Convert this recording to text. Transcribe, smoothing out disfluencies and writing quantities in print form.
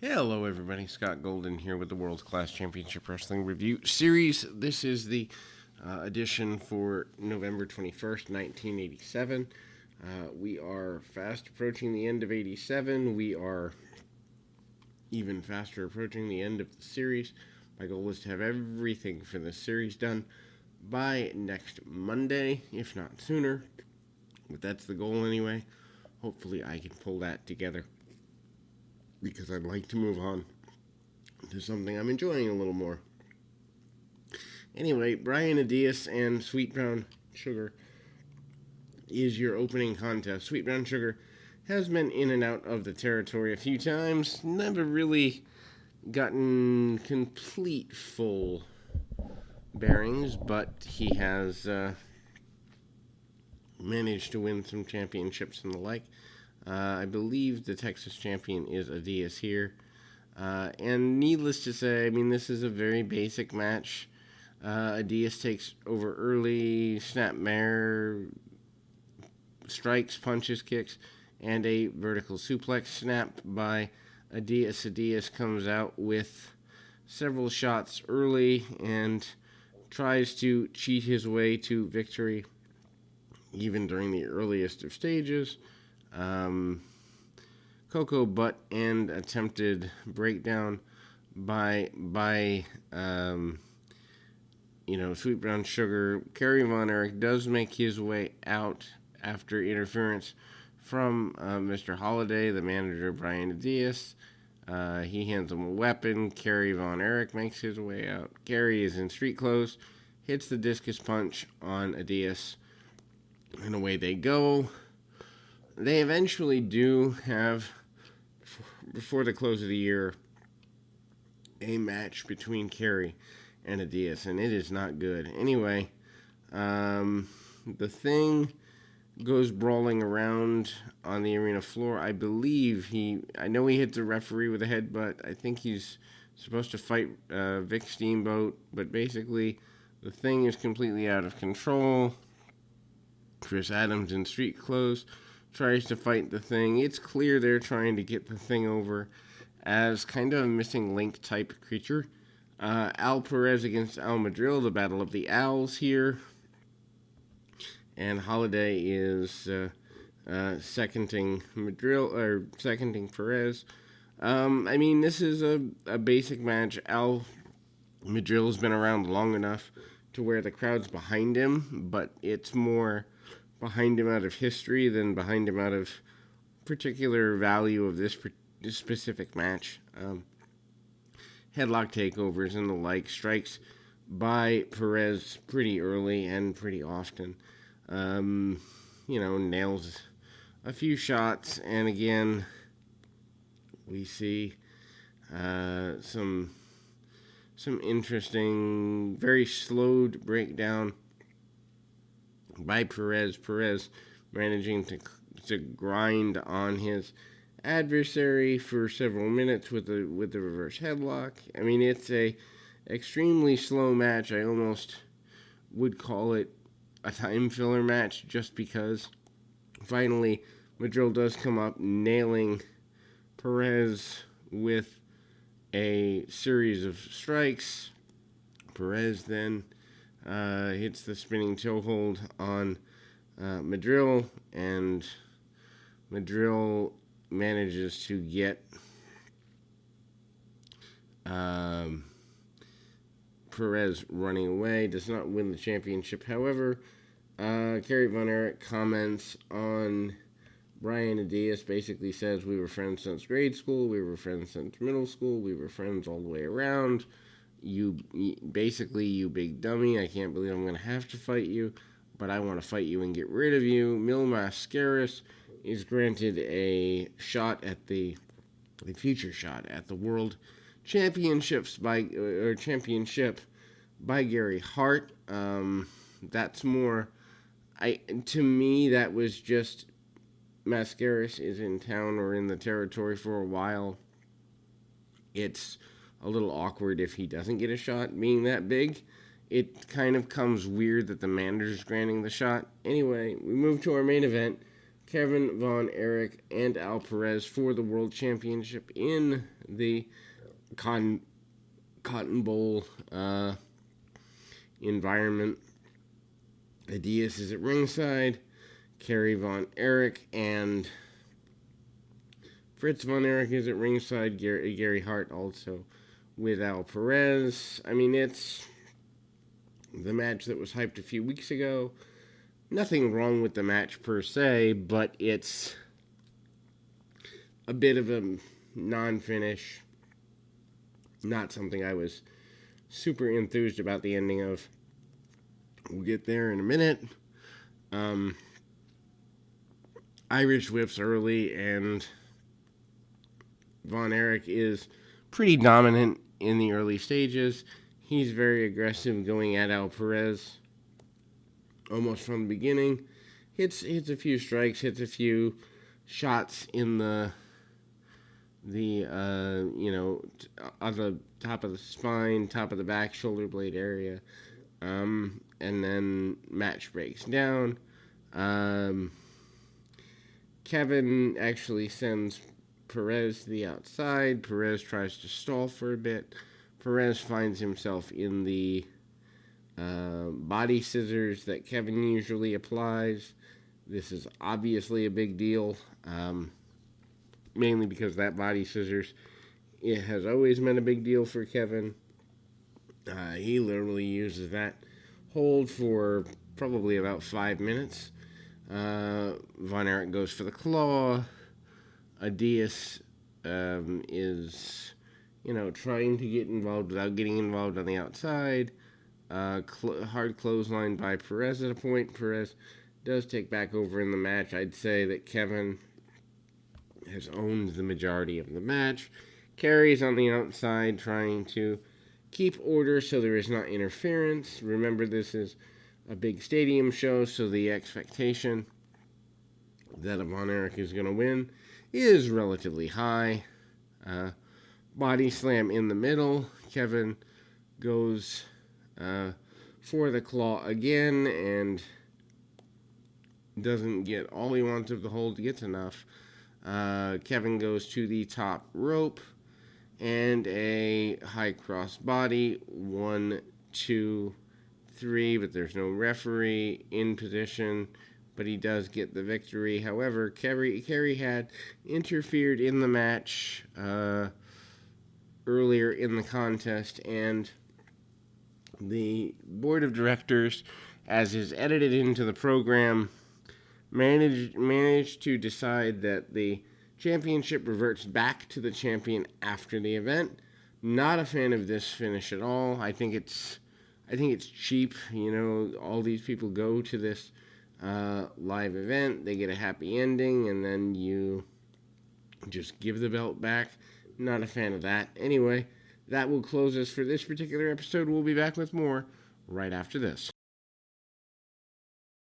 Hello, everybody. Scott Golden here with the World Class Championship Wrestling Review Series. This is the edition for November 21st, 1987. We are fast approaching the end of 87. We are even faster approaching the end of the series. My goal is to have everything for this series done by next Monday, if not sooner. But that's the goal anyway. Hopefully I can pull that together, because I'd like to move on to something I'm enjoying a little more. Anyway, Brian Adias and Sweet Brown Sugar is your opening contest. Sweet Brown Sugar has been in and out of the territory a few times, never really gotten complete full bearings, but he has managed to win some championships and the like. I believe the Texas champion is Adias here. And needless to say, this is a very basic match. Adias takes over early, snapmare, strikes, punches, kicks, and a vertical suplex snapped by Adias. Adias comes out with several shots early and tries to cheat his way to victory, even during the earliest of stages. Cocoa butt and attempted breakdown by Sweet Brown Sugar. Kerry Von Erich does make his way out after interference from Mr. Holiday, the manager, Brian Adias. He hands him a weapon. Kerry Von Erich makes his way out. Kerry is in street clothes, hits the discus punch on Adias, and away they go. They eventually do have, before the close of the year, a match between Kerry and Adias, and it is not good. Anyway, the Thing goes brawling around on the arena floor. I know he hit the referee with a headbutt. I think he's supposed to fight Vic Steamboat, but basically the Thing is completely out of control. Chris Adams in street clothes tries to fight the Thing. It's clear they're trying to get the Thing over as kind of a missing link type creature. Al Perez against Al Madril, the battle of the Owls here. And Holiday is seconding Madril, or seconding Perez. This is a basic match. Al Madril's been around long enough to where the crowd's behind him, but it's more behind him out of history than behind him out of particular value of this specific match. Headlock takeovers and the like, strikes by Perez pretty early and pretty often. Nails a few shots, and again, we see some interesting, very slowed breakdown by Perez. Perez managing to grind on his adversary for several minutes with the reverse headlock. It's a extremely slow match. I almost would call it a time filler match, just because finally Madril does come up, nailing Perez with a series of strikes. Perez then hits the spinning toe hold on Madril, and Madril manages to get Perez running away. Does not win the championship, however. Kerry Von Erich comments on Brian Adias, basically says, "We were friends since grade school, we were friends since middle school, we were friends all the way around. You big dummy, I can't believe I'm going to have to fight you, but I want to fight you and get rid of you." Mil Mascaras is granted a shot at the future shot at the World Championship by Gary Hart. That's more, to me, that was just Mascaras is in town or in the territory for a while. It's a little awkward if he doesn't get a shot being that big. It kind of comes weird that the manager's granting the shot. Anyway, we move to our main event. Kevin Von Erich and Al Perez for the World Championship in the Cotton Bowl environment. Diaz is at ringside. Kerry Von Erich and Fritz Von Erich is at ringside. Gary Hart also with Al Perez. I mean, it's the match that was hyped a few weeks ago. Nothing wrong with the match per se, but it's a bit of a non-finish. Not something I was super enthused about the ending of. We'll get there in a minute. Irish whips early, and Von Erich is pretty dominant in the early stages. He's very aggressive going at Al Perez almost from the beginning. Hits a few strikes, hits a few shots in the on the top of the spine, top of the back, shoulder blade area. And then match breaks down. Kevin actually sends Perez to the outside. Perez tries to stall for a bit. Perez finds himself in the body scissors that Kevin usually applies. This is obviously a big deal, mainly because that body scissors, it has always been a big deal for Kevin. He literally uses that hold for probably about 5 minutes. Von Erich goes for the claw. Diaz is, trying to get involved without getting involved on the outside. Hard clothesline by Perez at a point. Perez does take back over in the match. I'd say that Kevin has owned the majority of the match. Kerry's on the outside trying to keep order so there is not interference. Remember, this is a big stadium show, so the expectation that Von Erich is going to win is relatively high. Body slam in the middle. Kevin goes for the claw again and doesn't get all he wants of the hold. Gets enough. Kevin goes to the top rope and a high cross body. 1, 2, 3, but there's no referee in position, but he does get the victory. However, Kerry had interfered in the match earlier in the contest, and the board of directors, as is edited into the program, managed to decide that the championship reverts back to the champion after the event. Not a fan of this finish at all. I think it's cheap. All these people go to this live event. They get a happy ending, and then you just give the belt back. Not a fan of that. Anyway, that will close us for this particular episode. We'll be back with more right after this.